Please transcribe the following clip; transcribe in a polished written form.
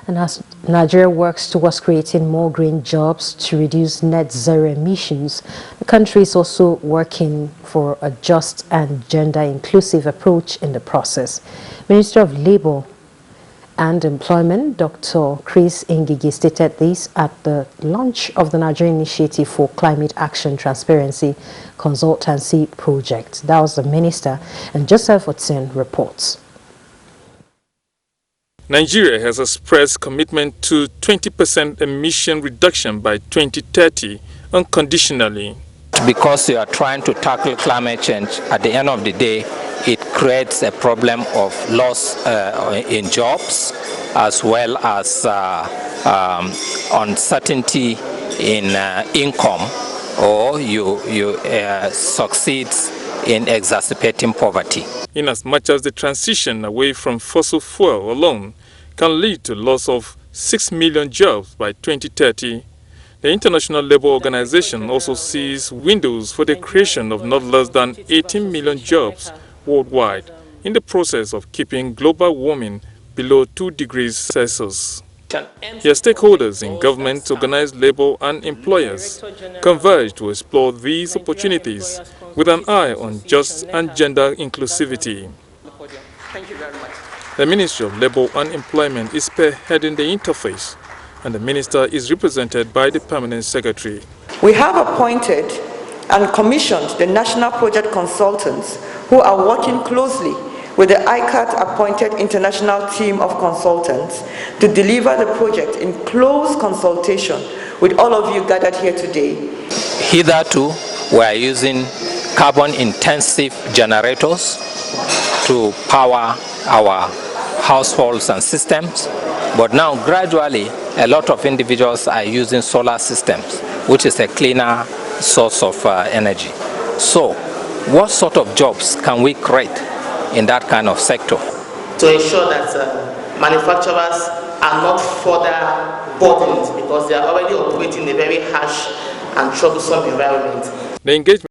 And as Nigeria works towards creating more green jobs to reduce net zero emissions, the country is also working for a just and gender-inclusive approach in the process. Minister of Labour and Employment, Dr. Chris Ngige, stated this at the launch of the Nigerian Initiative for Climate Action Transparency Consultancy Project. That was the minister, and Joseph Otsen reports. Nigeria has expressed commitment to 20% emission reduction by 2030 unconditionally. Because you are trying to tackle climate change, at the end of the day, it creates a problem of loss in jobs, as well as uncertainty in income, or you succeed in exacerbating poverty. In as much as the transition away from fossil fuel alone can lead to loss of 6 million jobs by 2030, the International Labour Organization also sees windows for the creation of not less than 18 million jobs worldwide in the process of keeping global warming below 2 degrees Celsius. Here, stakeholders in government, organized labor and employers converge to explore these opportunities with an eye on just and gender inclusivity. The Ministry of Labour and Employment is spearheading the interface, and the minister is represented by the Permanent Secretary. We have appointed and commissioned the national project consultants who are working closely with the ICAT appointed international team of consultants to deliver the project in close consultation with all of you gathered here today. Hitherto, we are using carbon-intensive generators to power our households and systems, but now gradually a lot of individuals are using solar systems, which is a cleaner source of energy. So, what sort of jobs can we create in that kind of sector? To ensure that manufacturers are not further burdened because they are already operating in a very harsh and troublesome environment. The engagement